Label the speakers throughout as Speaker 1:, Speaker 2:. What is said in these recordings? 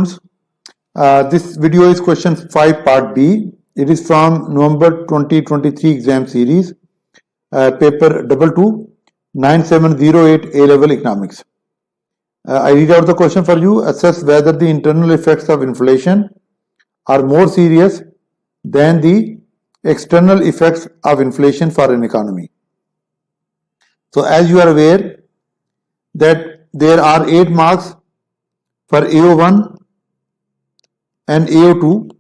Speaker 1: students. This video is question 5 part B. It is from November 2023 exam series, paper 22 9708 A-level economics. I read out the question for you. Assess whether the internal effects of inflation are more serious than the external effects of inflation for an economy. So as you are aware that there are 8 marks for AO1 and AO2,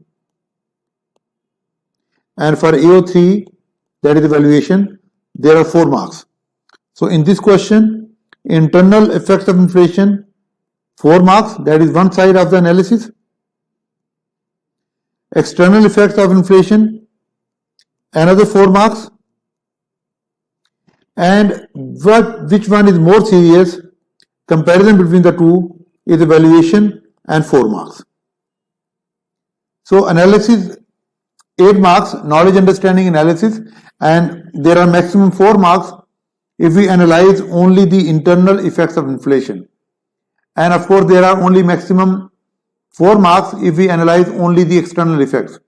Speaker 1: and for AO3, that is evaluation, there are 4 marks. So in this question, internal effects of inflation, 4 marks, that is one side of the analysis. External effects of inflation, another 4 marks. And which one is more serious, comparison between the two is evaluation and 4 marks. So analysis, 8 marks, knowledge understanding analysis, and there are maximum 4 marks if we analyze only the internal effects of inflation. And of course there are only maximum 4 marks if we analyze only the external effects.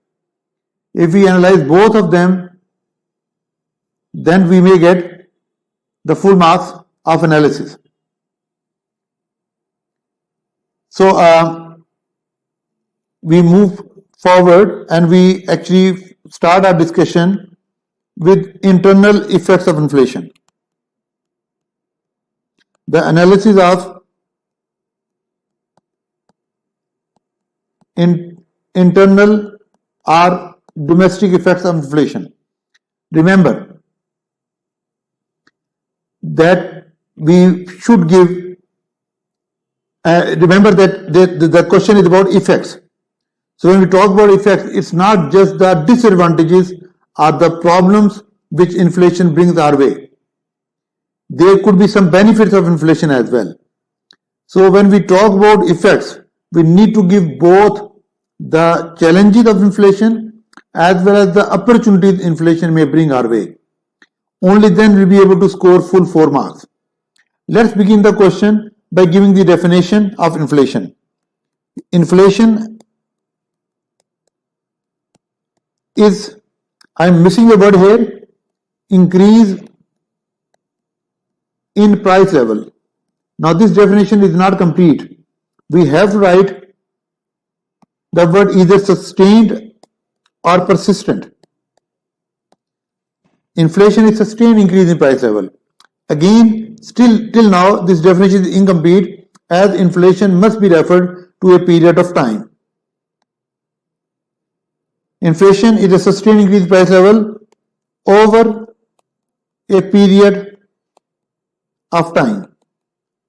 Speaker 1: If we analyze both of them, then we may get the full marks of analysis. So we move forward and we actually start our discussion with internal effects of inflation. The analysis of internal or domestic effects of inflation. Remember that we should give, remember that the question is about effects. So when we talk about effects, it's not just the disadvantages or the problems which inflation brings our way. There could be some benefits of inflation as well. So when we talk about effects, we need to give both the challenges of inflation as well as the opportunities inflation may bring our way. Only then we'll be able to score full 4 marks. Let's begin the question by giving the definition of inflation. Inflation is, I'm missing a word here, increase in price level. Now this definition is not complete. We have to write the word either sustained or persistent. Inflation is sustained increase in price level. Again, till now, this definition is incomplete as inflation must be referred to a period of time. Inflation is a sustained increase in price level over a period of time.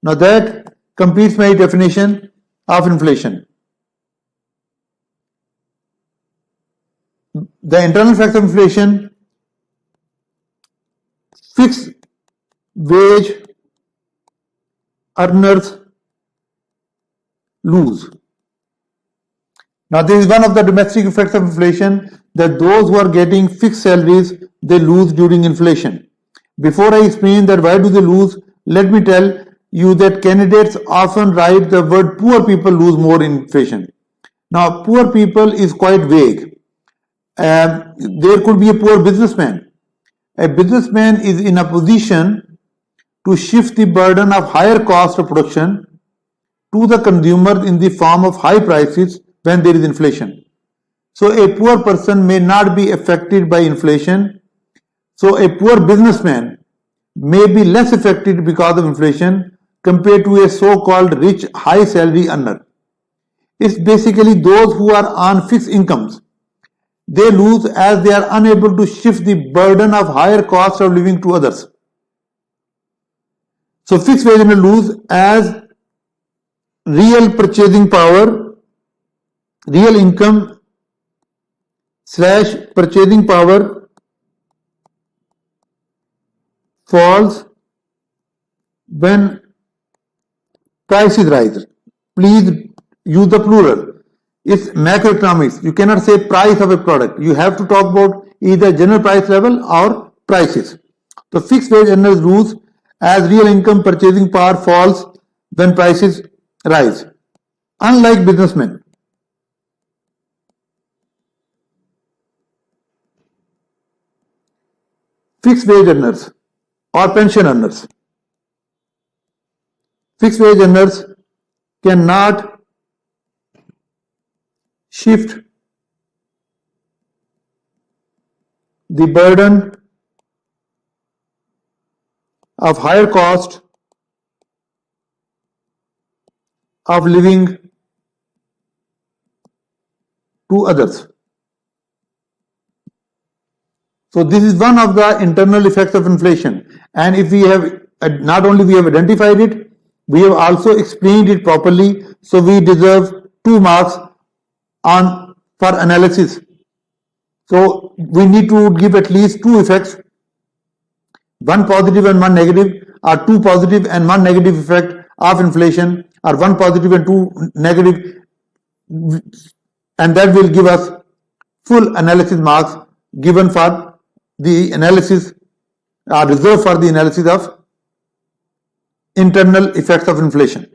Speaker 1: Now that completes my definition of inflation. The internal effects of inflation: fixed wage earners lose. Now this is one of the domestic effects of inflation, that those who are getting fixed salaries, they lose during inflation. Before I explain that why do they lose, let me tell you that candidates often write the word poor people lose more in inflation. Now poor people is quite vague. There could be a poor businessman. A businessman is in a position to shift the burden of higher cost of production to the consumer in the form of high prices when there is inflation. So a poor person may not be affected by inflation. So a poor businessman may be less affected because of inflation compared to a so-called rich high salary earner. It's basically those who are on fixed incomes. They lose as they are unable to shift the burden of higher cost of living to others. So fixed wage earners lose as real purchasing power, real income / purchasing power falls when prices rise. Please use the plural. It's macroeconomics. You cannot say price of a product. You have to talk about either general price level or prices. So fixed wage earners lose as real income purchasing power falls when prices rise. Unlike businessmen, fixed wage earners or pension earners, fixed wage earners cannot shift the burden of higher cost of living to others. So this is one of the internal effects of inflation, and if we have not only we have identified it, we have also explained it properly, so we deserve 2 marks on for analysis. So we need to give at least 2 effects, one positive and one negative, or 2 positive and 1 negative effect of inflation, or 1 positive and 2 negative, and that will give us full analysis marks given for the analysis, are reserved for the analysis of internal effects of inflation.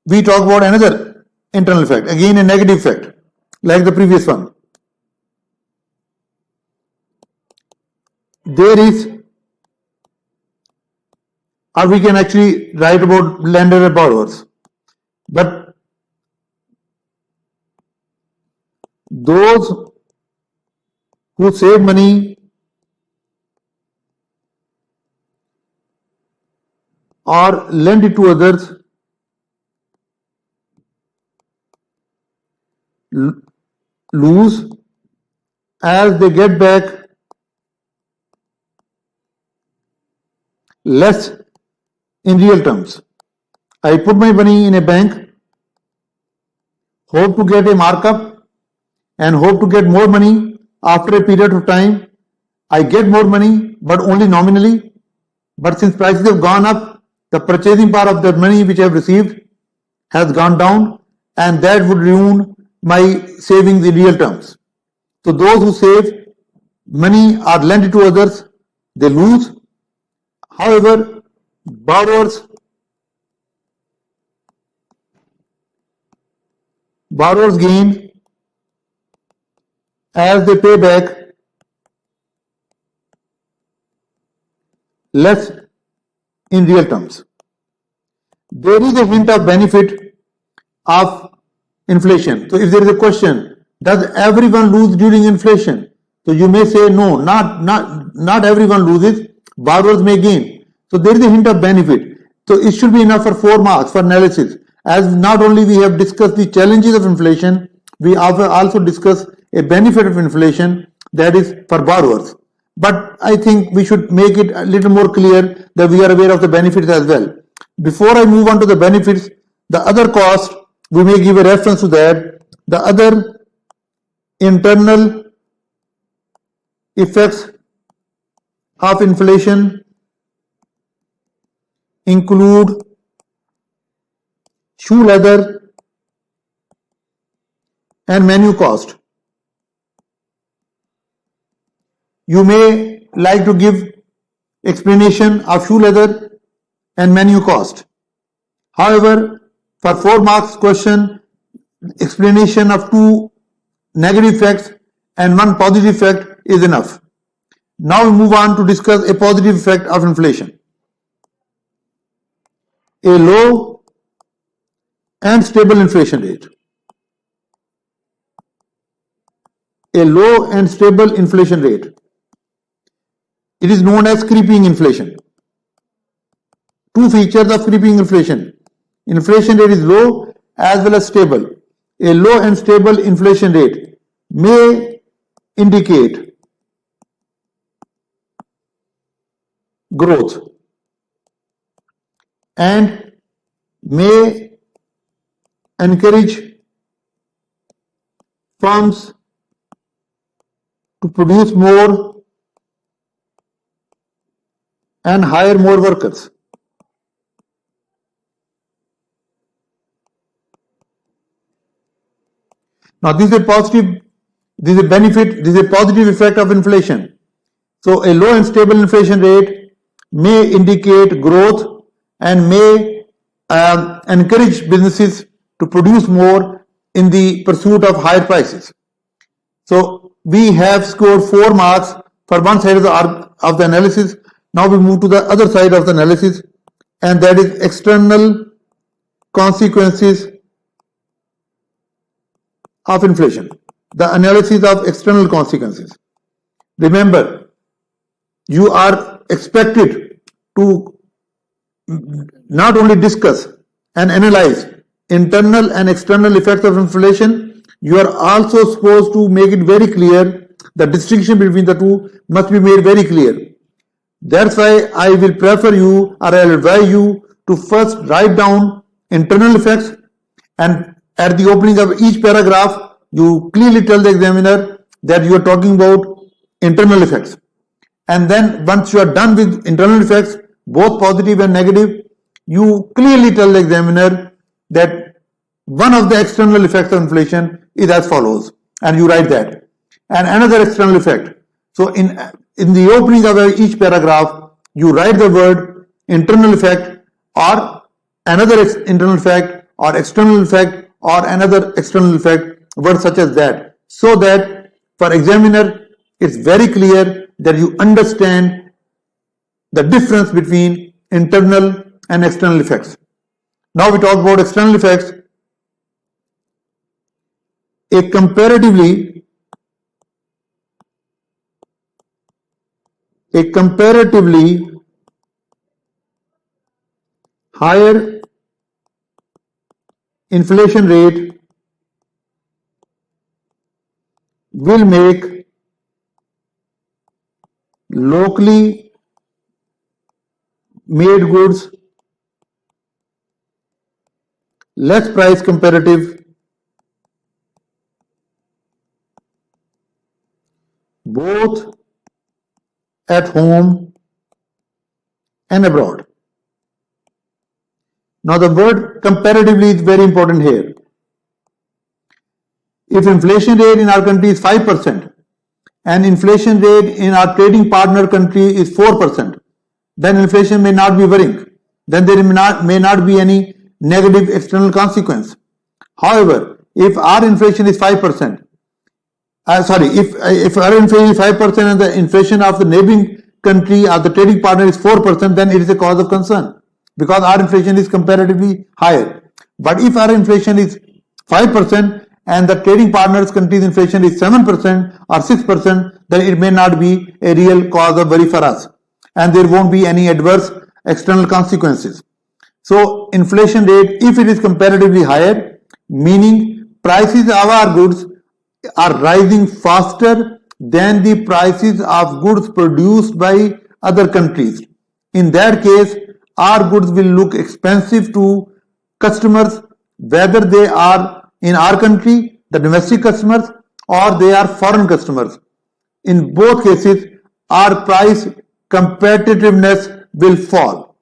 Speaker 1: We talk about another internal effect, again a negative effect, like the previous one. There is, or we can actually write about lenders and borrowers, but those who save money or lend it to others lose as they get back less in real terms. I put my money in a bank, hope to get a markup and hope to get more money after a period of time. I get more money but only nominally, but since prices have gone up, the purchasing power of that money which I have received has gone down, and that would ruin my savings in real terms. So those who save money or lend it to others, they lose. However, borrowers gain as they pay back less in real terms. There is a hint of benefit of inflation. So if there is a question, does everyone lose during inflation? So you may say no, not everyone loses, borrowers may gain. So there is a hint of benefit. So it should be enough for 4 marks for analysis. As not only we have discussed the challenges of inflation, we also discuss a benefit of inflation, that is for borrowers. But I think we should make it a little more clear that we are aware of the benefits as well. Before I move on to the benefits, the other cost, we may give a reference to that. The other internal effects of inflation include shoe leather and menu cost. You may like to give explanation of shoe leather and menu cost. However, for 4 marks question, explanation of 2 negative effects and 1 positive effect is enough. Now we move on to discuss a positive effect of inflation. A low and stable inflation rate. A low and stable inflation rate. It is known as creeping inflation. 2 features of creeping inflation. Inflation rate is low as well as stable. A low and stable inflation rate may indicate growth and may encourage firms to produce more and hire more workers. Now this is a positive, this is a benefit, this is a positive effect of inflation. So a low and stable inflation rate may indicate growth and may encourage businesses to produce more in the pursuit of higher prices. So we have scored 4 marks for one side of the analysis. Now we move to the other side of the analysis, and that is external consequences of inflation. The analysis of external consequences. Remember, you are expected to not only discuss and analyze internal and external effects of inflation, you are also supposed to make it very clear. The distinction between the two must be made very clear. That's why I will prefer you, or I will advise you to first write down internal effects, and at the opening of each paragraph, you clearly tell the examiner that you are talking about internal effects. And then once you are done with internal effects, both positive and negative, you clearly tell the examiner that one of the external effects of inflation is as follows, and you write that. And another external effect. So in the opening of each paragraph, you write the word internal effect, or another internal effect, or external effect, or another external effect, words such as that, so that for examiner it's very clear that you understand the difference between internal and external effects. Now we talk about external effects. A comparatively higher inflation rate will make locally made goods less price competitive both at home and abroad. Now the word comparatively is very important here. If inflation rate in our country is 5% and inflation rate in our trading partner country is 4%, then inflation may not be worrying. Then there may not be any negative external consequence. However, if our inflation is 5%, if our inflation is 5% and the inflation of the neighboring country or the trading partner is 4%, then it is a cause of concern because our inflation is comparatively higher. But if our inflation is 5% and the trading partner's country's inflation is 7% or 6%, then it may not be a real cause of worry for us, and there won't be any adverse external consequences. So inflation rate, if it is comparatively higher, meaning prices of our goods are rising faster than the prices of goods produced by other countries. In that case, our goods will look expensive to customers, whether they are in our country, the domestic customers, or they are foreign customers. In both cases, our price competitiveness will fall.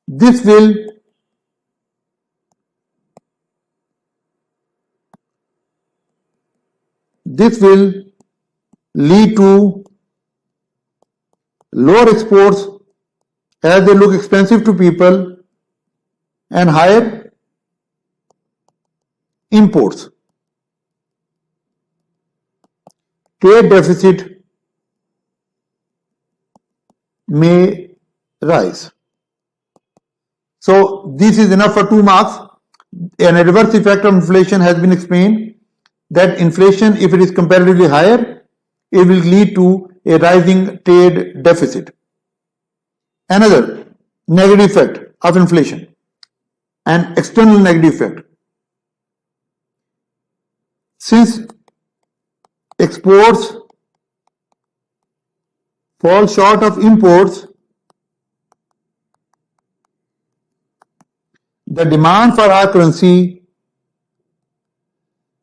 Speaker 1: This will lead to lower exports as they look expensive to people and higher imports. Trade deficit may rise. So this is enough for 2 marks. An adverse effect of inflation has been explained, that inflation, if it is comparatively higher, it will lead to a rising trade deficit. Another negative effect of inflation, an external negative effect. Since exports fall short of imports, the demand for our currency,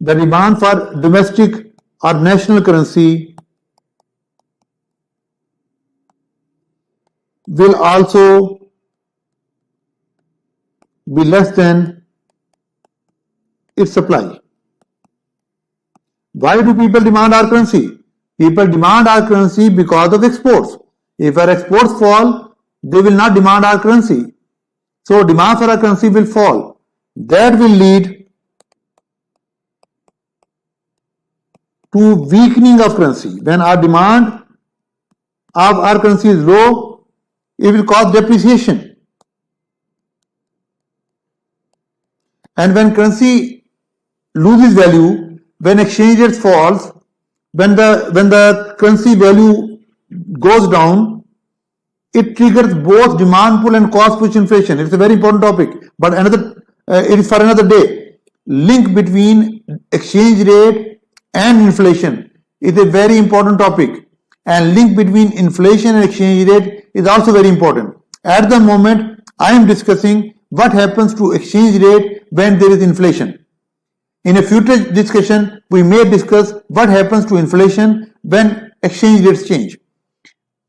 Speaker 1: the demand for domestic or national currency will also be less than its supply. Why do people demand our currency? People demand our currency because of exports. If our exports fall, they will not demand our currency. So demand for our currency will fall. That will lead to weakening of currency. When our demand of our currency is low, it will cause depreciation. And when currency loses value, when exchange rate falls, when the currency value goes down, it triggers both demand pull and cost push inflation. It's a very important topic, but it is for another day. Link between exchange rate and inflation is a very important topic, and link between inflation and exchange rate is also very important. At the moment, I am discussing what happens to exchange rate when there is inflation. In a future discussion, we may discuss what happens to inflation when exchange rates change.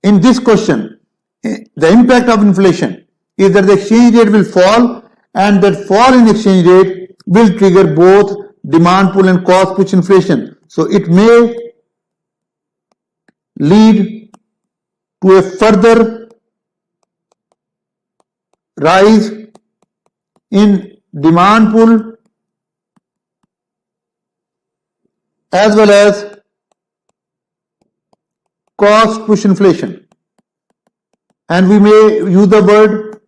Speaker 1: In this question, the impact of inflation is that the exchange rate will fall, and that fall in exchange rate will trigger both demand pull and cost push inflation. So it may lead to a further rise in demand pull as well as cost push inflation. And we may use the word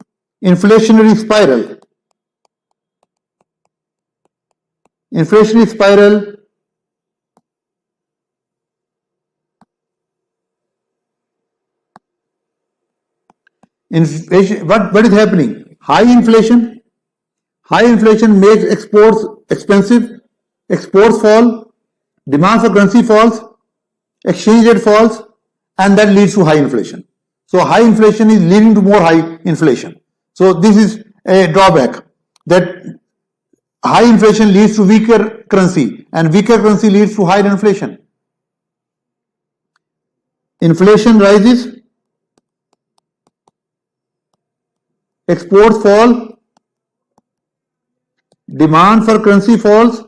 Speaker 1: inflationary spiral. Inflationary spiral inflation, what is happening? High inflation makes exports expensive, exports fall, demand for currency falls, exchange rate falls, and that leads to high inflation. So high inflation is leading to more high inflation. So this is a drawback, that high inflation leads to weaker currency, and weaker currency leads to higher inflation. Inflation rises, exports fall, demand for currency falls,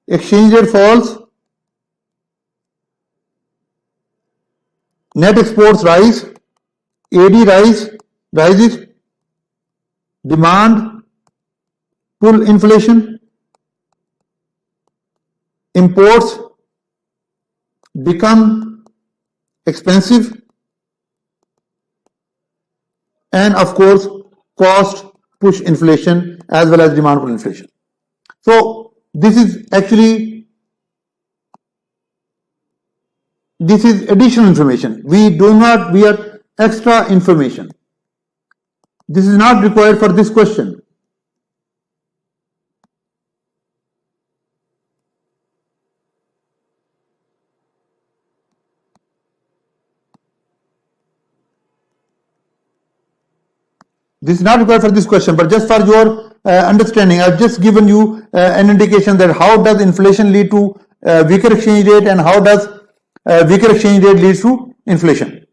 Speaker 1: exchange rate falls, net exports rise, AD rises, demand pull inflation, imports become expensive, and of course cost push inflation as well as demand pull inflation. So this is additional information. We are extra information. This is not required for this question. This is not required for this question, but just for your understanding, I've just given you an indication that how does inflation lead to weaker exchange rate, and how does weaker exchange rate leads to inflation.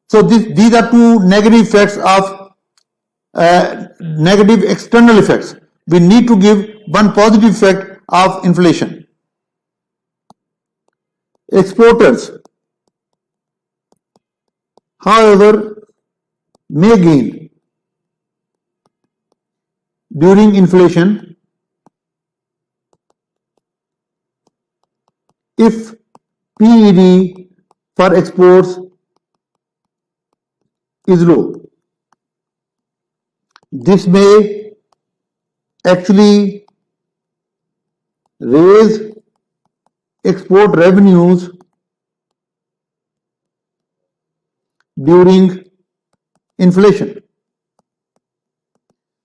Speaker 1: So these are two negative effects of negative external effects. We need to give one positive effect of inflation. Exporters, however, may gain during inflation if PED for exports is low. This may actually raise export revenues during inflation.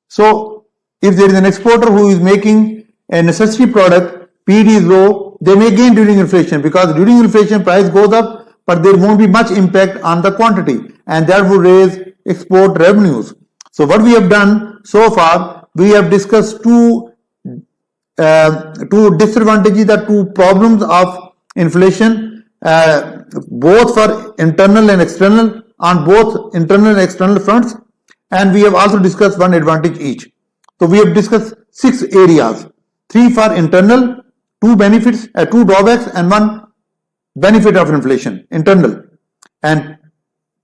Speaker 1: So if there is an exporter who is making a necessary product, PED is low, they may gain during inflation, because during inflation price goes up, but there won't be much impact on the quantity, and that will raise export revenues. So what we have done so far, we have discussed two disadvantages, the two problems of inflation, both for internal and external, on both internal and external fronts, and we have also discussed one advantage each. So we have discussed 6 areas, 3 for internal, 2 benefits, 2 drawbacks, and 1 benefit of inflation, internal, and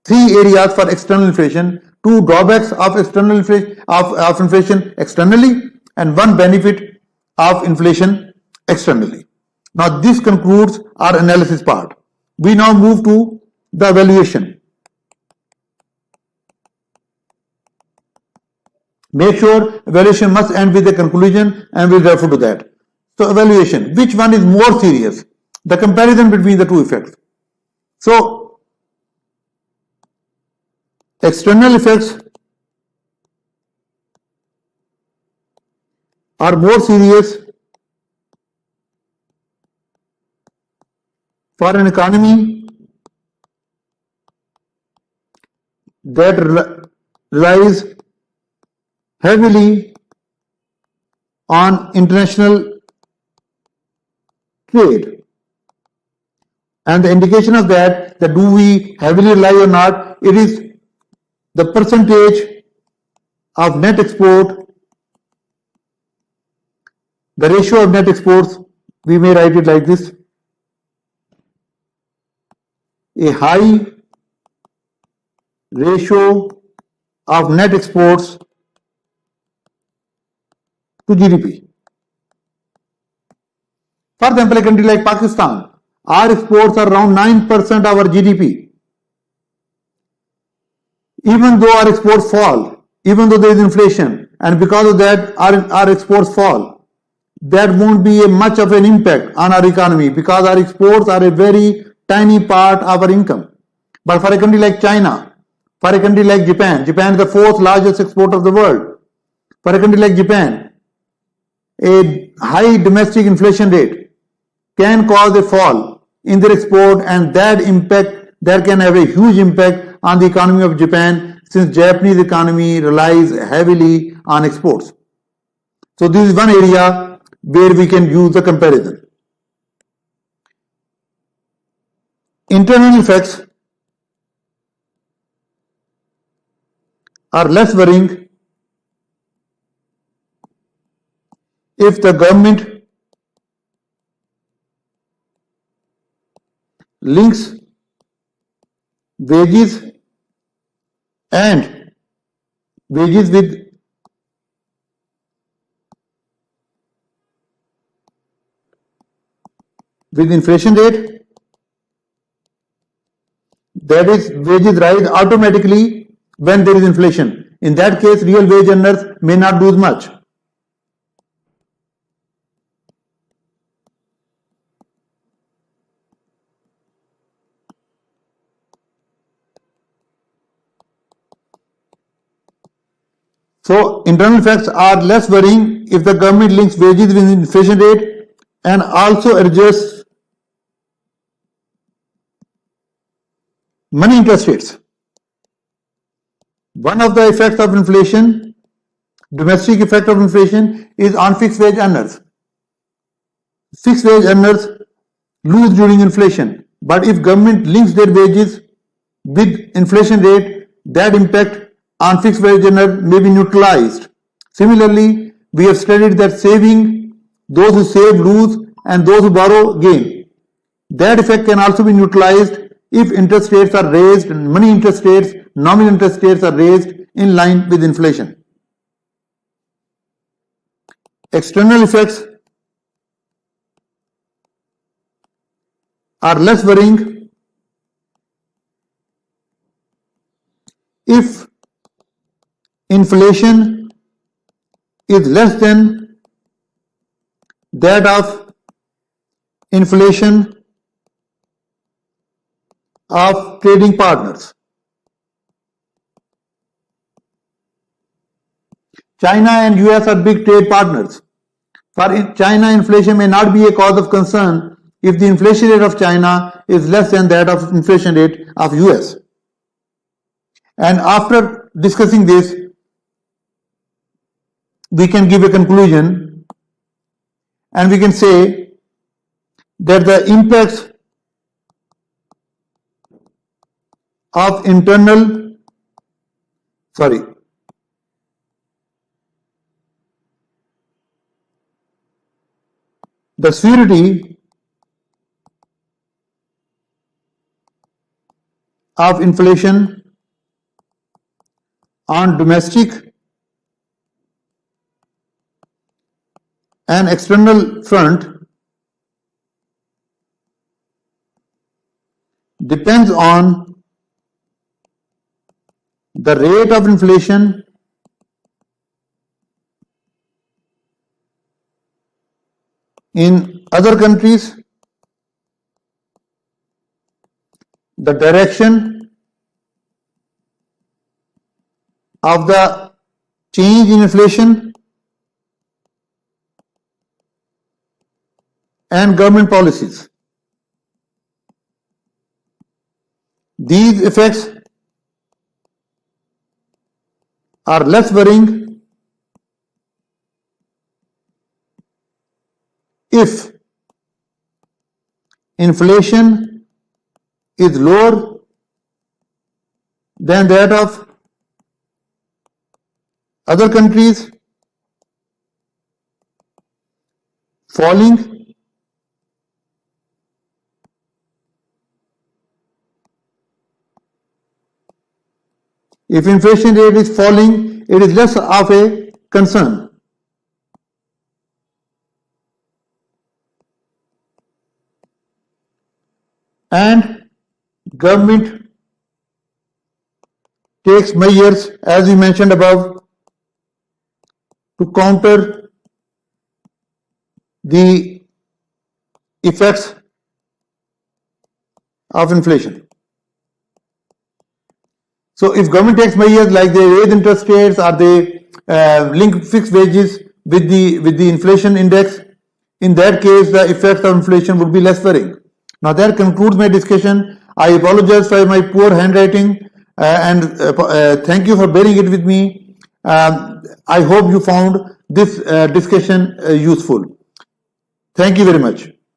Speaker 1: 3 areas for external inflation, 2 drawbacks of external inflation, of inflation externally, and one benefit of inflation externally. Now this concludes our analysis part. We now move to the evaluation. Make sure evaluation must end with a conclusion and we'll refer to that. So evaluation, which one is more serious? The comparison between the two effects. So external effects are more serious for an economy that relies heavily on international trade. And the indication of that do we heavily rely or not, it is the percentage of net export, the ratio of net exports, we may write it like this: a high ratio of net exports to GDP. For example, a country like Pakistan, our exports are around 9% of our GDP. Even though our exports fall, even though there is inflation, and because of that our exports fall, that won't be much of an impact on our economy because our exports are a very tiny part of our income. But for a country like China, for a country like Japan, Japan is the fourth largest exporter of the world. For a country like Japan, a high domestic inflation rate can cause a fall in their export, and that can have a huge impact on the economy of Japan, since Japanese economy relies heavily on exports. So this is one area where we can use the comparison. Internal effects are less worrying if the government links wages with inflation rate. That is, wages rise automatically when there is inflation. In that case, real wage earners may not lose much. So internal effects are less worrying if the government links wages with inflation rate and also adjusts money interest rates. One of the effects of inflation, domestic effect of inflation, is on fixed wage earners. Fixed wage earners lose during inflation, but if government links their wages with inflation rate, that impact on fixed wage earners may be neutralized. Similarly, we have studied that those who save lose and those who borrow gain. That effect can also be neutralized if interest rates are raised, money interest rates, nominal interest rates are raised in line with inflation. External effects are less worrying if inflation is less than that of inflation of trading partners. China and US are big trade partners. For China, inflation may not be a cause of concern if the inflation rate of China is less than that of inflation rate of US. And after discussing this, we can give a conclusion and we can say that the impacts of the severity of inflation on domestic an external front depends on the rate of inflation in other countries, the direction of the change in inflation, and government policies. These effects are less worrying if inflation is lower than that of other countries, falling if inflation rate is falling, it is less of a concern. And government takes measures, as we mentioned above, to counter the effects of inflation. So if government takes measures like they raise interest rates or they link fixed wages with the inflation index, in that case the effects of inflation would be less worrying. Now that concludes my discussion. I apologize for my poor handwriting and thank you for bearing it with me. I hope you found this discussion useful. Thank you very much.